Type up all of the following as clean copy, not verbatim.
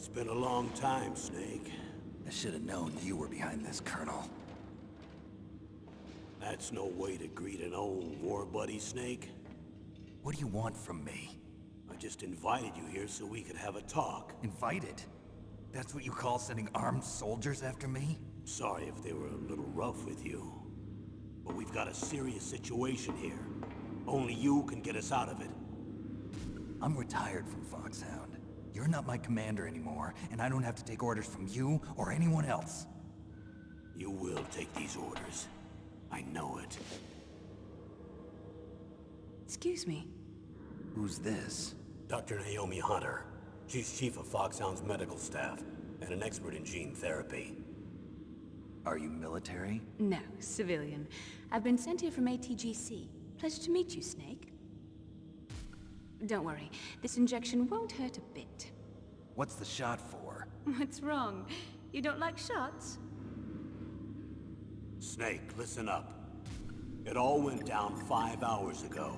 It's been a long time, Snake. I should have known you were behind this, Colonel. That's no way to greet an old war buddy, Snake. What do you want from me? I just invited you here so we could have a talk. Invited? That's what you call sending armed soldiers after me? Sorry if they were a little rough with you. But we've got a serious situation here. Only you can get us out of it. I'm retired from Foxhound. You're not my commander anymore, and I don't have to take orders from you or anyone else. You will take these orders. I know it. Excuse me. Who's this? Dr. Naomi Hunter. She's chief of Foxhound's medical staff, and an expert in gene therapy. Are you military? No, civilian. I've been sent here from ATGC. Pleasure to meet you, Snake. Don't worry, this injection won't hurt a bit. What's the shot for? What's wrong? You don't like shots? Snake, listen up. It all went down 5 hours ago.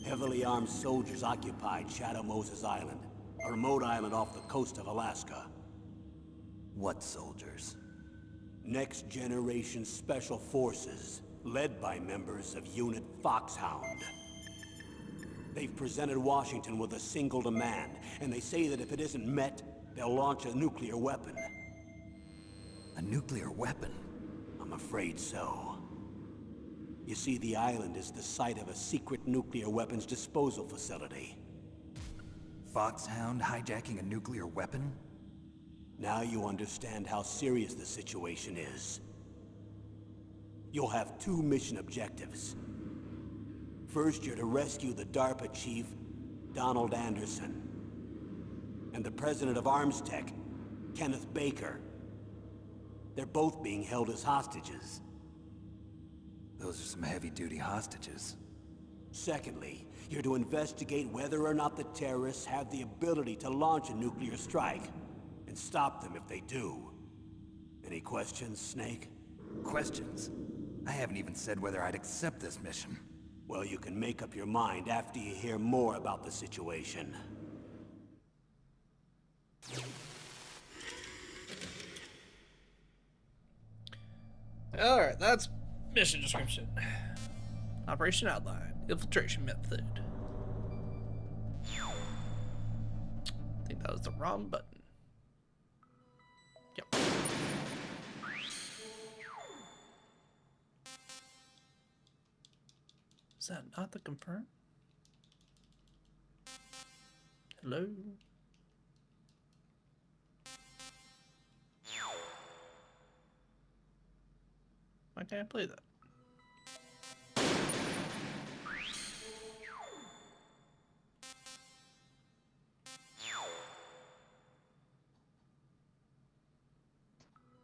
Heavily armed soldiers occupied Shadow Moses Island, a remote island off the coast of Alaska. What soldiers? Next Generation Special Forces, led by members of Unit Foxhound. They've presented Washington with a single demand, and they say that if it isn't met, they'll launch a nuclear weapon. A nuclear weapon? I'm afraid so. You see, the island is the site of a secret nuclear weapons disposal facility. Foxhound hijacking a nuclear weapon? Now you understand how serious the situation is. You'll have 2 mission objectives. First, you're to rescue the DARPA chief, Donald Anderson, and the president of Arms Tech, Kenneth Baker. They're both being held as hostages. Those are some heavy-duty hostages. Secondly, you're to investigate whether or not the terrorists have the ability to launch a nuclear strike, and stop them if they do. Any questions, Snake? Questions? I haven't even said whether I'd accept this mission. Well, you can make up your mind after you hear more about the situation. Alright, that's mission description. Operation outline. Infiltration method. I think that was the wrong button. Yep. Is that not the confirm? Hello? Why can't I play that?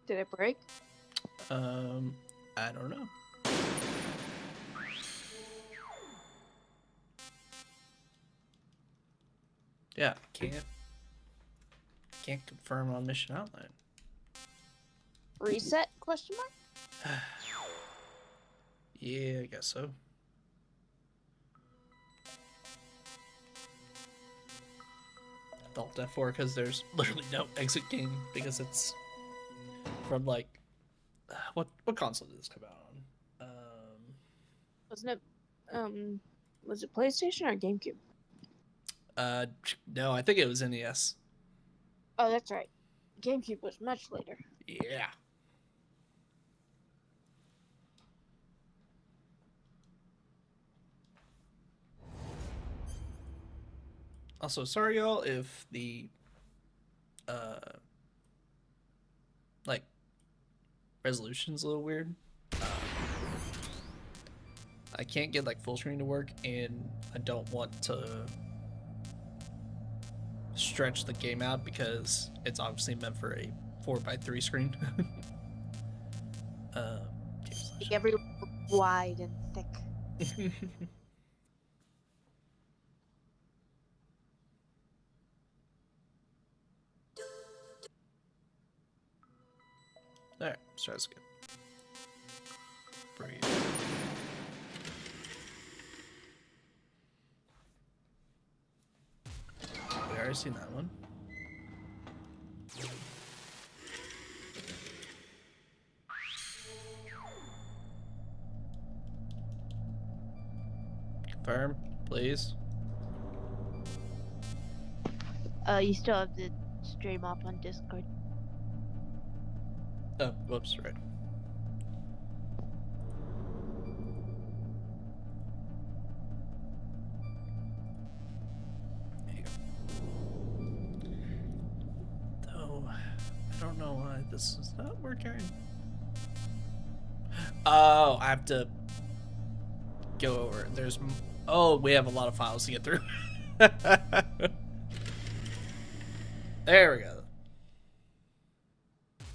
Did it break? I don't know. Yeah, can't confirm on mission outline. Reset? Question mark? Yeah, I guess so. Alt F4 because there's literally no exit game because it's from like what console did this come out on? Wasn't it was it PlayStation or GameCube? No, I think it was NES. Oh, that's right. GameCube was much later. Yeah. Also, sorry y'all if the like resolution's a little weird. I can't get like full screen to work, and I don't want to stretch the game out because it's obviously meant for a 4:3 screen. Every wide and thick. Alright, so that's good. Breathe. We already seen that one. please. You still have to stream up on Discord. Oh, whoops, right. There you go. Though, I don't know why this is not working. Oh, I have to go over. There's... Oh, we have a lot of files to get through. There we go.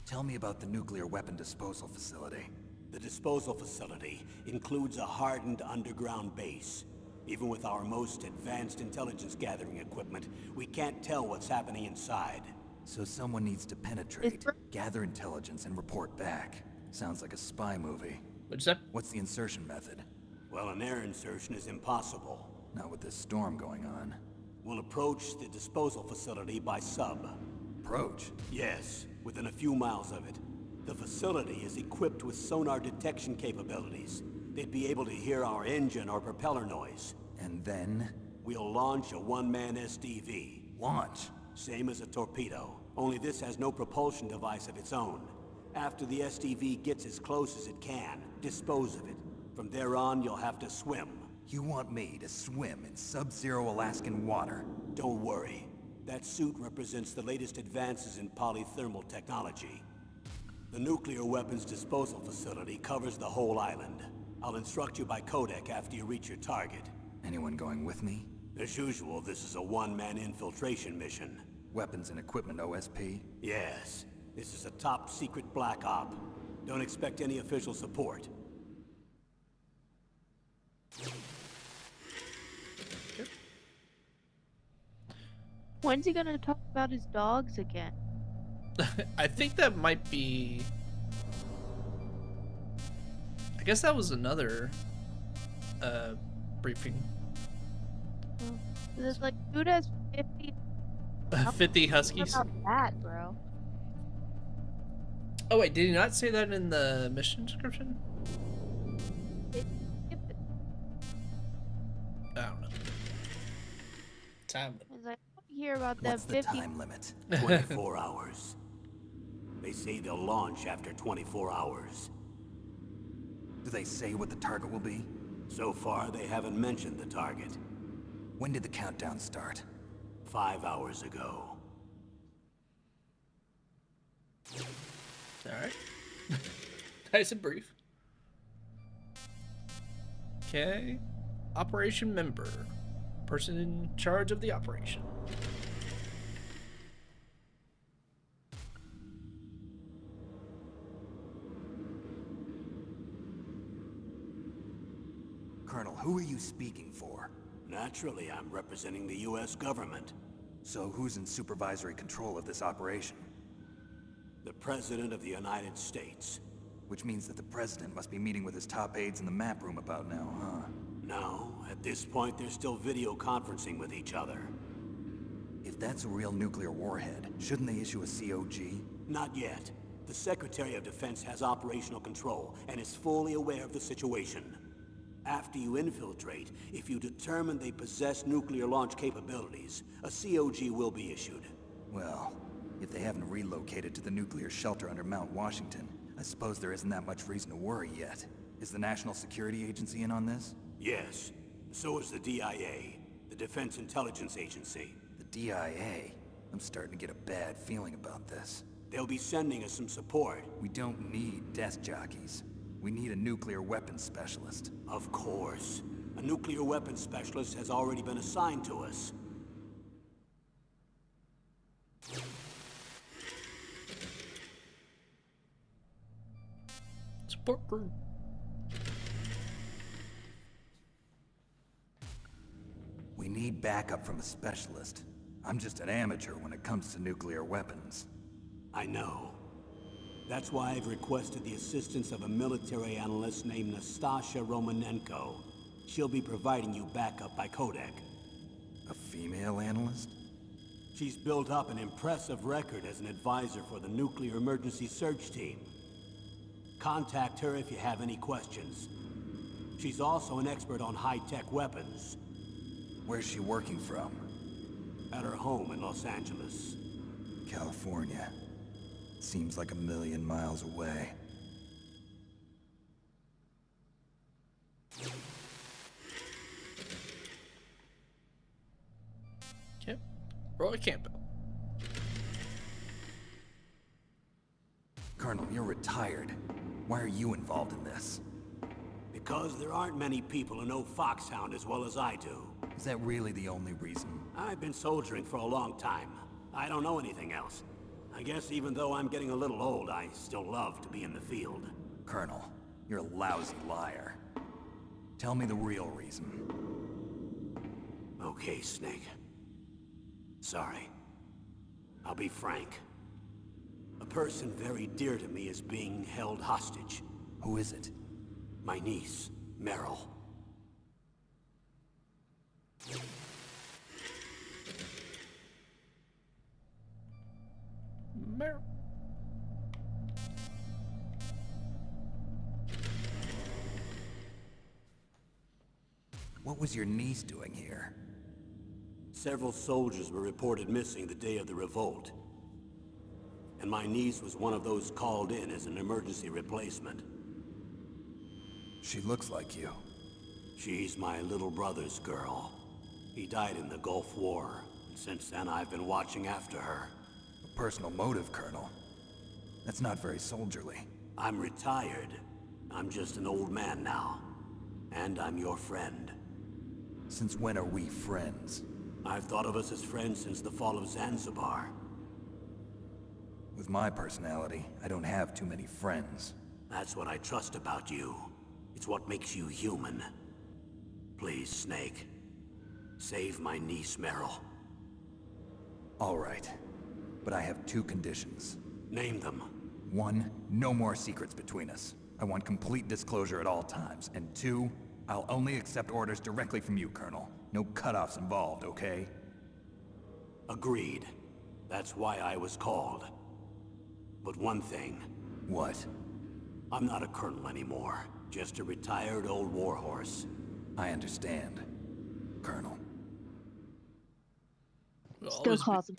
Tell me about the nuclear weapon disposal facility. The disposal facility includes a hardened underground base. Even with our most advanced intelligence gathering equipment, we can't tell what's happening inside. So someone needs to penetrate, gather intelligence, and report back. Sounds like a spy movie. What'd you say? What's the insertion method? Well, an air insertion is impossible. Not with this storm going on. We'll approach the disposal facility by sub. Approach? Yes, within a few miles of it. The facility is equipped with sonar detection capabilities. They'd be able to hear our engine or propeller noise. And then? We'll launch a one-man SDV. Launch? Same as a torpedo, only this has no propulsion device of its own. After the SDV gets as close as it can, dispose of it. From there on, you'll have to swim. You want me to swim in sub-zero Alaskan water? Don't worry. That suit represents the latest advances in polythermal technology. The nuclear weapons disposal facility covers the whole island. I'll instruct you by codec after you reach your target. Anyone going with me? As usual, this is a one-man infiltration mission. Weapons and equipment OSP? Yes, this is a top-secret black op. Don't expect any official support. When's he gonna talk about his dogs again? I think that might be... I guess that was another briefing. There's like, dude has 50 50 huskies. about that, bro. Oh wait, did he not say that in the mission description? I don't know. Time limit. He's like, I want to hear about that What's the 50. time limit? 24 hours. They say they'll launch after 24 hours. Do they say what the target will be? So far, they haven't mentioned the target. When did the countdown start? 5 hours ago. Alright. Nice and brief. Okay. Operation member. Person in charge of the operation. Colonel, who are you speaking for? Naturally, I'm representing the U.S. government. So who's in supervisory control of this operation? The President of the United States. Which means that the President must be meeting with his top aides in the map room about now, huh? No, at this point, they're still video conferencing with each other. If that's a real nuclear warhead, shouldn't they issue a COG? Not yet. The Secretary of Defense has operational control and is fully aware of the situation. After you infiltrate, if you determine they possess nuclear launch capabilities, a COG will be issued. Well, if they haven't relocated to the nuclear shelter under Mount Washington, I suppose there isn't that much reason to worry yet. Is the National Security Agency in on this? Yes. So is the DIA, the Defense Intelligence Agency. The DIA? I'm starting to get a bad feeling about this. They'll be sending us some support. We don't need desk jockeys. We need a nuclear weapons specialist. Of course. A nuclear weapons specialist has already been assigned to us. Support group. We need backup from a specialist. I'm just an amateur when it comes to nuclear weapons. I know. That's why I've requested the assistance of a military analyst named Nastasha Romanenko. She'll be providing you backup by codec. A female analyst? She's built up an impressive record as an advisor for the Nuclear Emergency Search Team. Contact her if you have any questions. She's also an expert on high-tech weapons. Where's she working from? At her home in Los Angeles. California. Seems like a million miles away. Okay. Roy Campbell. Colonel, you're retired. Why are you involved in this? Because there aren't many people who know Foxhound as well as I do. Is that really the only reason? I've been soldiering for a long time. I don't know anything else. I guess even though I'm getting a little old, I still love to be in the field. Colonel, you're a lousy liar. Tell me the real reason. Okay, Snake. Sorry. I'll be frank. A person very dear to me is being held hostage. Who is it? My niece, Meryl. Mer- What was your niece doing here? Several soldiers were reported missing the day of the revolt. And my niece was one of those called in as an emergency replacement. She looks like you. She's my little brother's girl. He died in the Gulf War, and since then I've been watching after her. A personal motive, Colonel. That's not very soldierly. I'm retired. I'm just an old man now. And I'm your friend. Since when are we friends? I've thought of us as friends since the fall of Zanzibar. With my personality, I don't have too many friends. That's what I trust about you. It's what makes you human. Please, Snake. Save my niece, Meryl. All right. But I have two conditions. Name them. 1, no more secrets between us. I want complete disclosure at all times. And 2, I'll only accept orders directly from you, Colonel. No cutoffs involved, okay? Agreed. That's why I was called. But one thing. What? I'm not a colonel anymore. Just a retired old warhorse. I understand, Colonel. We'll Still always calls him.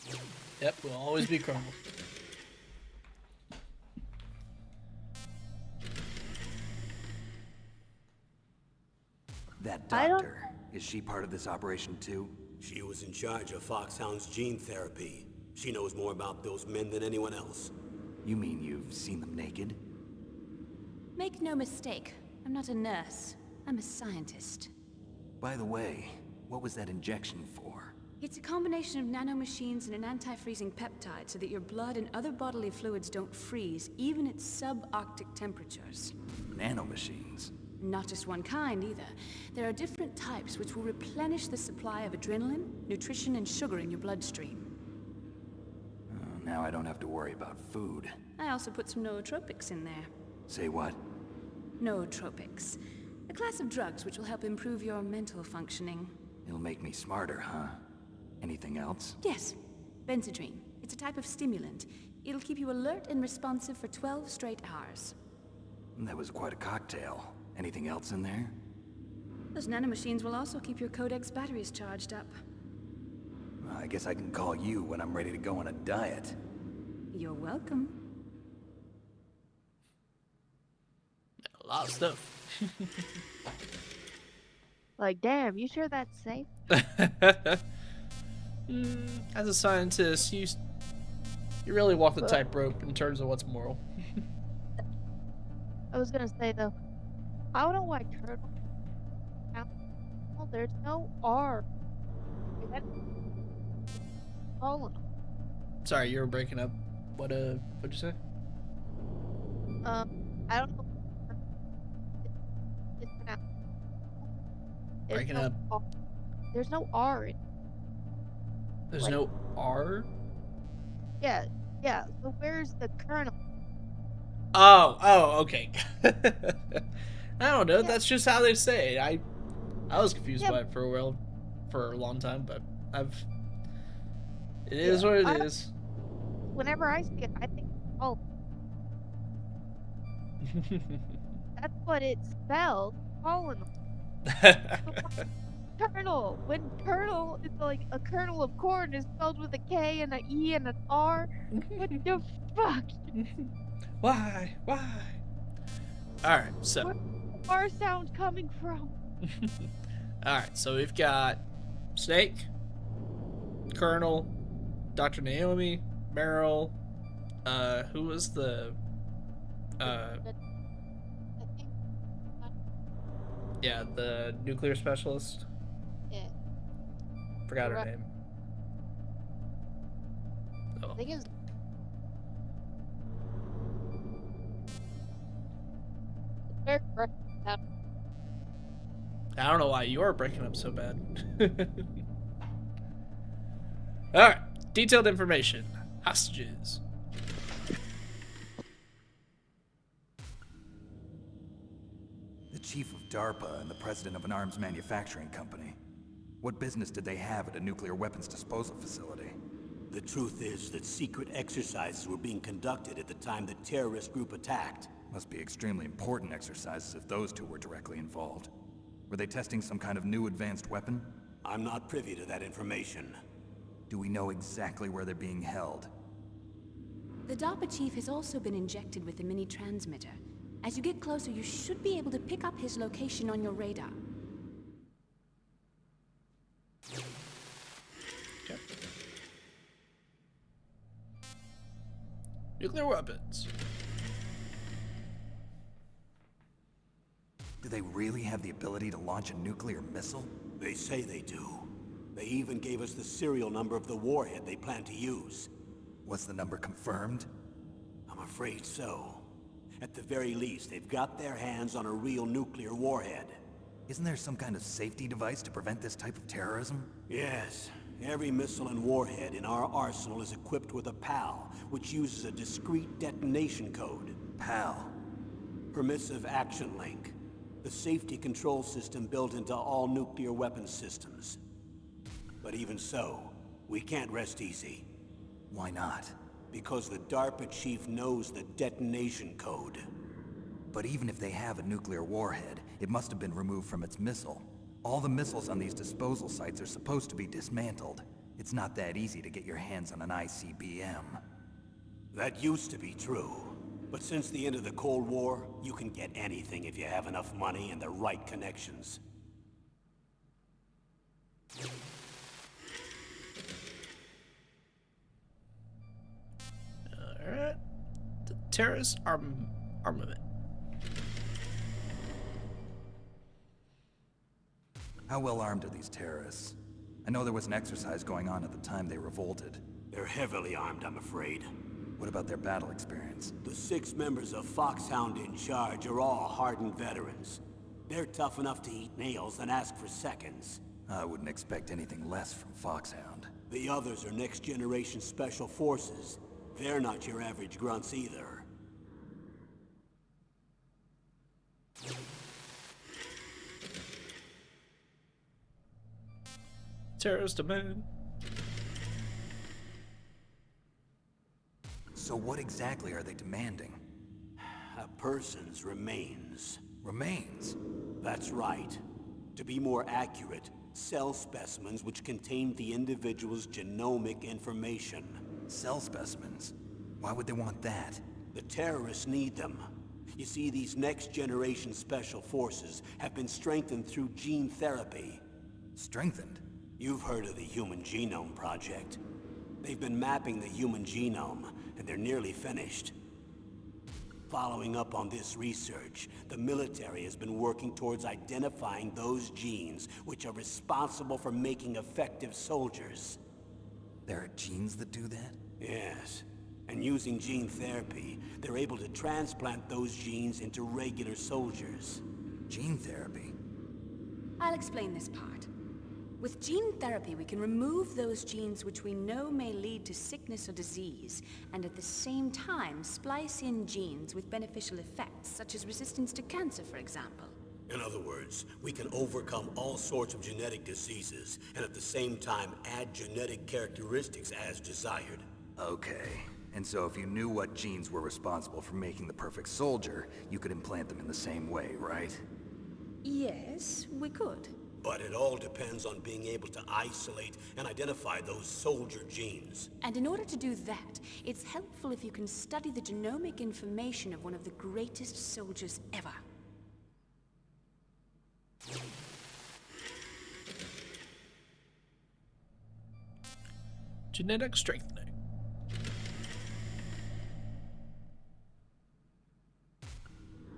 Yep, we'll always be Colonel. That I don't- doctor, is she part of this operation too? She was in charge of Foxhound's gene therapy. She knows more about those men than anyone else. You mean you've seen them naked? Make no mistake, I'm not a nurse. I'm a scientist. By the way, what was that injection for? It's a combination of nanomachines and an anti-freezing peptide so that your blood and other bodily fluids don't freeze, even at subarctic temperatures. Nanomachines. Not just one kind, either. There are different types which will replenish the supply of adrenaline, nutrition, and sugar in your bloodstream. Now I don't have to worry about food. I also put some nootropics in there. Say what? Nootropics. A class of drugs which will help improve your mental functioning. It'll make me smarter, huh? Anything else? Yes, benzodrine. It's a type of stimulant. It'll keep you alert and responsive for 12 straight hours. That was quite a cocktail. Anything else in there? Those nanomachines will also keep your Codex batteries charged up. I guess I can call you when I'm ready to go on a diet. You're welcome. A lot of stuff. Like, damn, you sure that's safe? As a scientist, you really walk the tightrope in terms of what's moral. I was gonna say though, I don't know why turtle. Well, there's no R. Oh, Sorry, you were breaking up. What'd you say? I don't know. It's pronounced. There's Breaking no up. R. There's no R in. There's Like- no R? Yeah, yeah. So where's the kernel? Oh, okay. I don't know. Yeah. That's just how they say it. I was confused Yeah. by it for a long time, but it is what it is. Whenever I see it, I think, oh, that's what it spelled. Colon. Colonel. When Colonel is like a kernel of corn is spelled with a K and an E and an R. What the fuck? Why? Alright, so. Where's the R sound coming from? Alright, so we've got Snake, Colonel, Dr. Naomi, Meryl, who was the I think. yeah, the nuclear specialist? Yeah. Forgot her Right. name. I Oh. think it's. Very correct. I don't know why you're breaking up so bad. Alright, detailed information. Hostages. The chief of DARPA and the president of an arms manufacturing company. What business did they have at a nuclear weapons disposal facility? The truth is that secret exercises were being conducted at the time the terrorist group attacked. Must be extremely important exercises if those two were directly involved. Were they testing some kind of new advanced weapon? I'm not privy to that information. Do we know exactly where they're being held? The DARPA chief has also been injected with a mini transmitter. As you get closer, you should be able to pick up his location on your radar. Okay. Nuclear weapons. Do they really have the ability to launch a nuclear missile? They say they do. They even gave us the serial number of the warhead they plan to use. Was the number confirmed? I'm afraid so. At the very least, they've got their hands on a real nuclear warhead. Isn't there some kind of safety device to prevent this type of terrorism? Yes. Every missile and warhead in our arsenal is equipped with a PAL, which uses a discrete detonation code. PAL. Permissive Action Link. The safety control system built into all nuclear weapons systems. But even so, we can't rest easy. Why not? Because the DARPA chief knows the detonation code. But even if they have a nuclear warhead, it must have been removed from its missile. All the missiles on these disposal sites are supposed to be dismantled. It's not that easy to get your hands on an ICBM. That used to be true. But since the end of the Cold War, you can get anything if you have enough money and the right connections. Alright. The terrorist armament. How well armed are these terrorists? I know there was an exercise going on at the time they revolted. They're heavily armed, I'm afraid. What about their battle experience? The 6 members of Foxhound in charge are all hardened veterans. They're tough enough to eat nails and ask for seconds. I wouldn't expect anything less from Foxhound. The others are next-generation special forces. They're not your average grunts either. Terrorist demand. So what exactly are they demanding? A person's remains. Remains? That's right. To be more accurate, cell specimens which contain the individual's genomic information. Cell specimens? Why would they want that? The terrorists need them. You see, these next-generation special forces have been strengthened through gene therapy. Strengthened? You've heard of the Human Genome Project. They've been mapping the human genome, and they're nearly finished. Following up on this research, the military has been working towards identifying those genes which are responsible for making effective soldiers. There are genes that do that? Yes. And using gene therapy, they're able to transplant those genes into regular soldiers. Gene therapy? I'll explain this part. With gene therapy, we can remove those genes which we know may lead to sickness or disease, and at the same time splice in genes with beneficial effects, such as resistance to cancer, for example. In other words, we can overcome all sorts of genetic diseases, and at the same time add genetic characteristics as desired. Okay. And so if you knew what genes were responsible for making the perfect soldier, you could implant them in the same way, right? Yes, we could. But it all depends on being able to isolate and identify those soldier genes. And in order to do that, it's helpful if you can study the genomic information of one of the greatest soldiers ever. Genetic strengthening.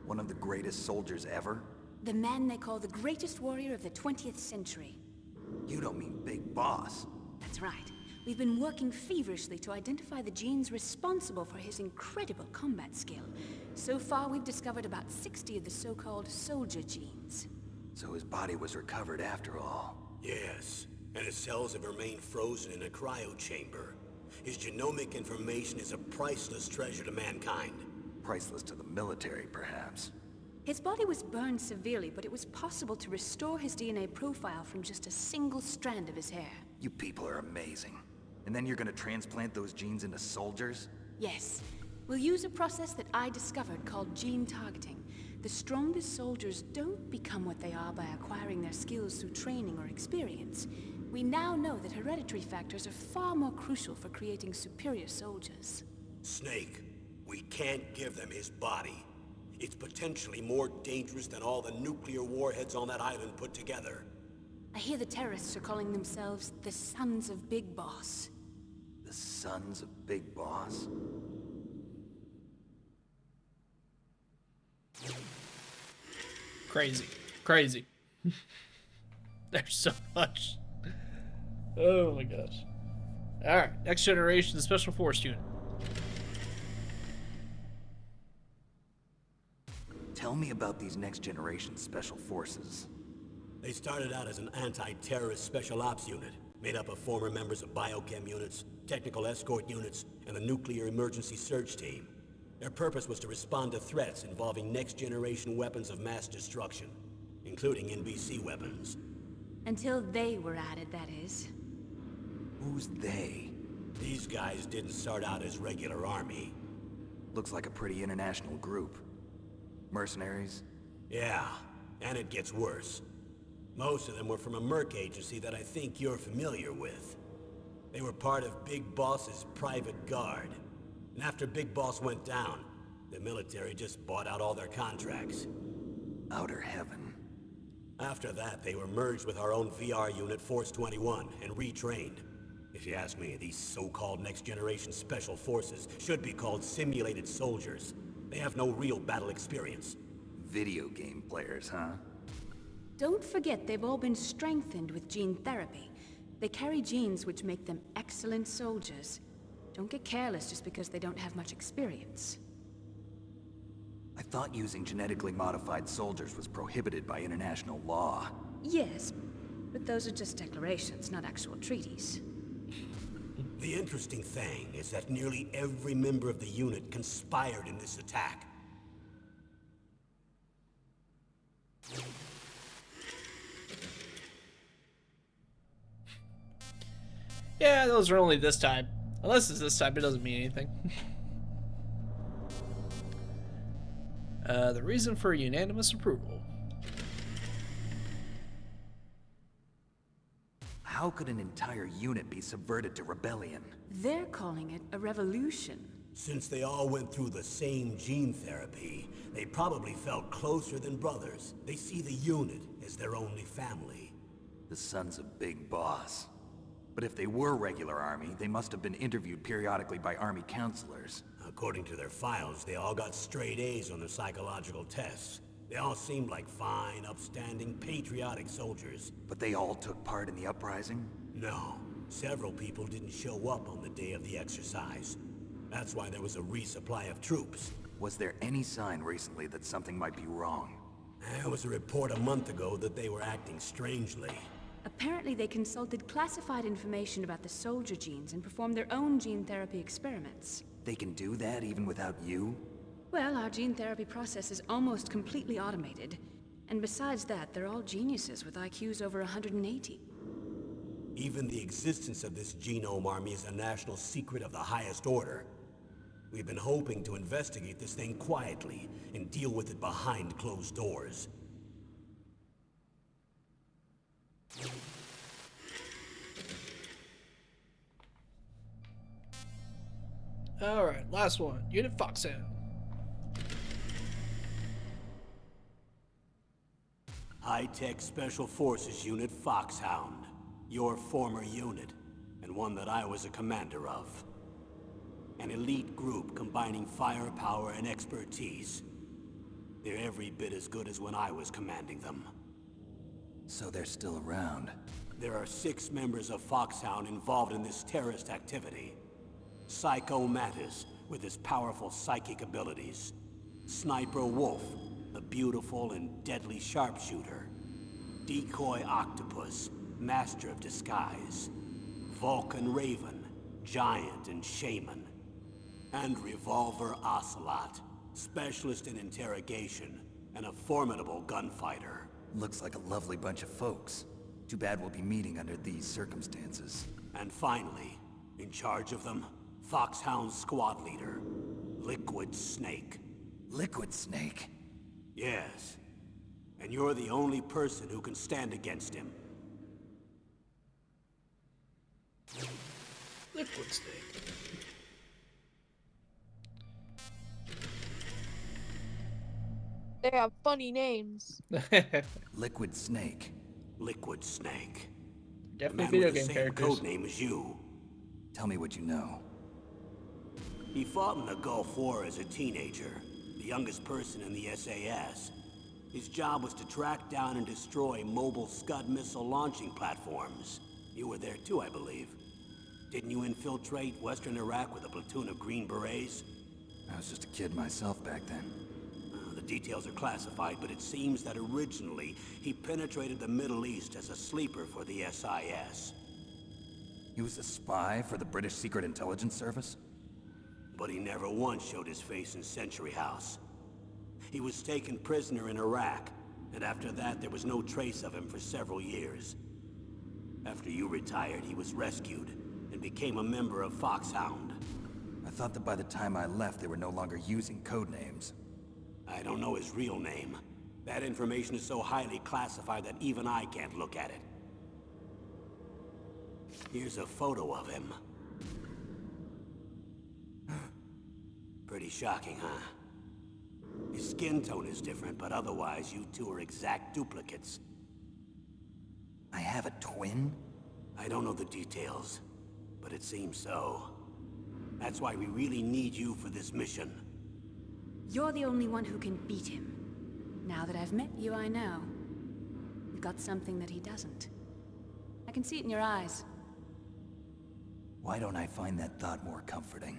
One of the greatest soldiers ever? The man they call the greatest warrior of the 20th century. You don't mean Big Boss. That's right. We've been working feverishly to identify the genes responsible for his incredible combat skill. So far, we've discovered about 60 of the so-called soldier genes. So his body was recovered after all. Yes, and his cells have remained frozen in a cryo chamber. His genomic information is a priceless treasure to mankind. Priceless to the military, perhaps. His body was burned severely, but it was possible to restore his DNA profile from just a single strand of his hair. You people are amazing. And then you're gonna transplant those genes into soldiers? Yes. We'll use a process that I discovered called gene targeting. The strongest soldiers don't become what they are by acquiring their skills through training or experience. We now know that hereditary factors are far more crucial for creating superior soldiers. Snake, we can't give them his body. It's potentially more dangerous than all the nuclear warheads on that island put together. I hear the terrorists are calling themselves the Sons of Big Boss. The Sons of Big Boss? Crazy. Crazy. There's so much. Oh my gosh. Alright, next generation special force unit. Tell me about these next generation special forces. They started out as an anti-terrorist special ops unit, made up of former members of biochem units, technical escort units, and the nuclear emergency surge team. Their purpose was to respond to threats involving next-generation weapons of mass destruction, including NBC weapons. Until they were added, that is. Who's they? These guys didn't start out as regular army. Looks like a pretty international group. Mercenaries? Yeah, and it gets worse. Most of them were from a merc agency that I think you're familiar with. They were part of Big Boss's private guard. And after Big Boss went down, the military just bought out all their contracts. Outer heaven. After that, they were merged with our own VR unit, Force 21, and retrained. If you ask me, these so-called next-generation special forces should be called simulated soldiers. They have no real battle experience. Video game players, huh? Don't forget they've all been strengthened with gene therapy. They carry genes which make them excellent soldiers. Don't get careless just because they don't have much experience. I thought using genetically modified soldiers was prohibited by international law. Yes, but those are just declarations, not actual treaties. The interesting thing is that nearly every member of the unit conspired in this attack. Yeah, those are only this time. Unless it's this time, it doesn't mean anything. The reason for unanimous approval. How could an entire unit be subverted to rebellion? They're calling it a revolution. Since they all went through the same gene therapy, they probably felt closer than brothers. They see the unit as their only family. The Sons of Big Boss. But if they were regular army, they must have been interviewed periodically by army counselors. According to their files, they all got straight A's on their psychological tests. They all seemed like fine, upstanding, patriotic soldiers. But they all took part in the uprising? No, several people didn't show up on the day of the exercise. That's why there was a resupply of troops. Was there any sign recently that something might be wrong? There was a report a month ago that they were acting strangely. Apparently they consulted classified information about the soldier genes and performed their own gene therapy experiments. They can do that even without you? Well, our gene therapy process is almost completely automated. And besides that, they're all geniuses with IQs over 180. Even the existence of this genome army is a national secret of the highest order. We've been hoping to investigate this thing quietly and deal with it behind closed doors. Alright, last one. Unit Foxhound. High-Tech Special Forces Unit Foxhound. Your former unit, and one that I was a commander of. An elite group combining firepower and expertise. They're every bit as good as when I was commanding them. So they're still around. There are 6 members of Foxhound involved in this terrorist activity. Psycho Mantis, with his powerful psychic abilities. Sniper Wolf, the beautiful and deadly sharpshooter. Decoy Octopus, master of disguise. Vulcan Raven, giant and shaman. And Revolver Ocelot, specialist in interrogation and a formidable gunfighter. Looks like a lovely bunch of folks. Too bad we'll be meeting under these circumstances. And finally, in charge of them, Foxhound's squad leader, Liquid Snake. Liquid Snake? Yes. And you're the only person who can stand against him. Liquid Snake. They have funny names. Liquid Snake. Liquid Snake. The Definitely man video with the game same characters. code name as you. Tell me what you know. He fought in the Gulf War as a teenager, the youngest person in the SAS. His job was to track down and destroy mobile Scud missile launching platforms. You were there too, I believe. Didn't you infiltrate Western Iraq with a platoon of Green Berets? I was just a kid myself back then. The details are classified, but it seems that originally he penetrated the Middle East as a sleeper for the SIS. He was a spy for the British Secret Intelligence Service? But he never once showed his face in Century House. He was taken prisoner in Iraq, and after that there was no trace of him for several years. After you retired, he was rescued and became a member of Foxhound. I thought that by the time I left, they were no longer using code names. I don't know his real name. That information is so highly classified that even I can't look at it. Here's a photo of him. Pretty shocking, huh? His skin tone is different, but otherwise you two are exact duplicates. I have a twin? I don't know the details, but it seems so. That's why we really need you for this mission. You're the only one who can beat him. Now that I've met you, I know. You've got something that he doesn't. I can see it in your eyes. Why don't I find that thought more comforting?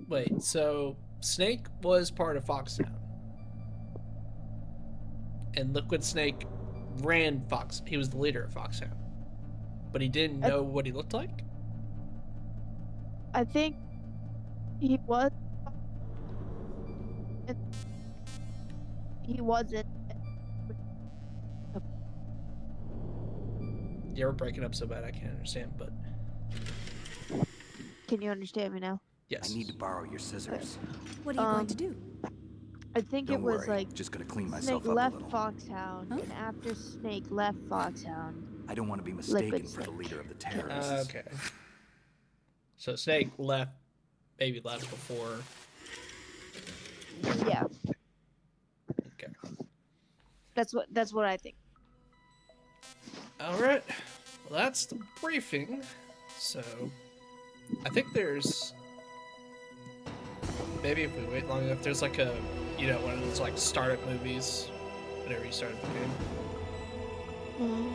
Wait, so Snake was part of Foxhound. And Liquid Snake ran Fox. He was the leader of Foxhound. But he didn't know what he looked like? I think he was. He wasn't. You were breaking up so bad I can't understand, but Can you understand me now? yes. I need to borrow your scissors. What are you going to do? I think Don't it was worry, like just gonna clean myself Snake up a left little. Foxhound, Huh? and after Snake left Foxhound, I don't want to be mistaken Liquid for the Snake. leader of the terrorists. Okay. So Snake left, maybe left before. yeah, Okay. that's what I think. All right. Well, that's the briefing. So, I think there's maybe if we wait long enough, there's like a one of those like startup movies. Whenever you start the game.